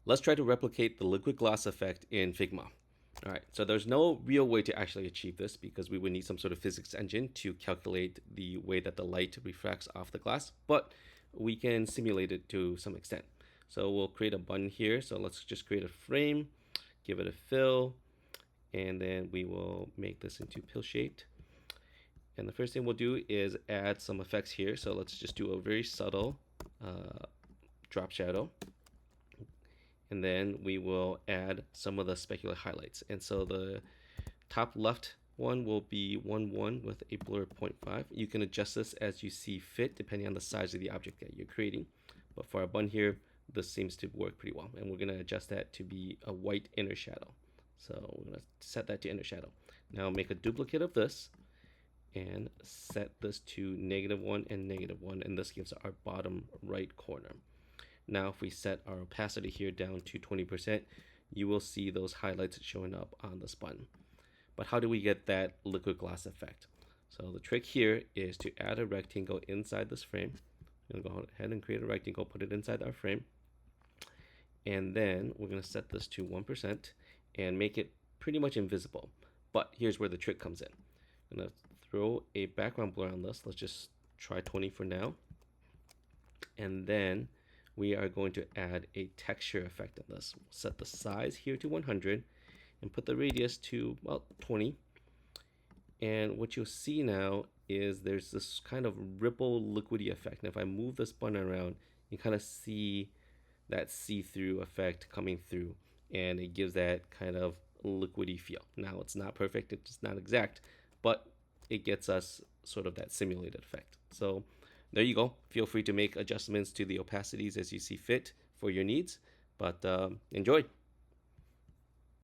Let's try to replicate the liquid glass effect in Figma. All right, so there's no real way to actually achieve this because we would need some sort of physics engine to calculate the way that the light refracts off the glass, but we can simulate it to some extent. So we'll create a button here. So let's just create a frame, give it a fill, and then we will make this into pill shaped. And the first thing we'll do is add some effects here. So let's just do a very subtle drop shadow. And then we will add some of the specular highlights. And so the top left one will be 1,1 with a blur of 0.5. You can adjust this as you see fit depending on the size of the object that you're creating. But for our button here, this seems to work pretty well. And we're going to adjust that to be a white inner shadow. So we're going to set that to inner shadow. Now make a duplicate of this and set this to -1 and -1. And this gives our bottom right corner. Now if we set our opacity here down to 20%, you will see those highlights showing up on this button. But how do we get that liquid glass effect? So the trick here is to add a rectangle inside this frame. I'm going to go ahead and create a rectangle, put it inside our frame. And then we're going to set this to 1% and make it pretty much invisible. But here's where the trick comes in. I'm going to throw a background blur on this. Let's just try 20 for now. And then we are going to add a texture effect on this. We'll set the size here to 100 and put the radius to about 20. And what you'll see now is there's this kind of ripple liquidy effect. And if I move this button around, you kind of see that see-through effect coming through, and it gives that kind of liquidy feel. Now it's not perfect, it's not exact, but it gets us sort of that simulated effect. So there you go. Feel free to make adjustments to the opacities as you see fit for your needs, but enjoy.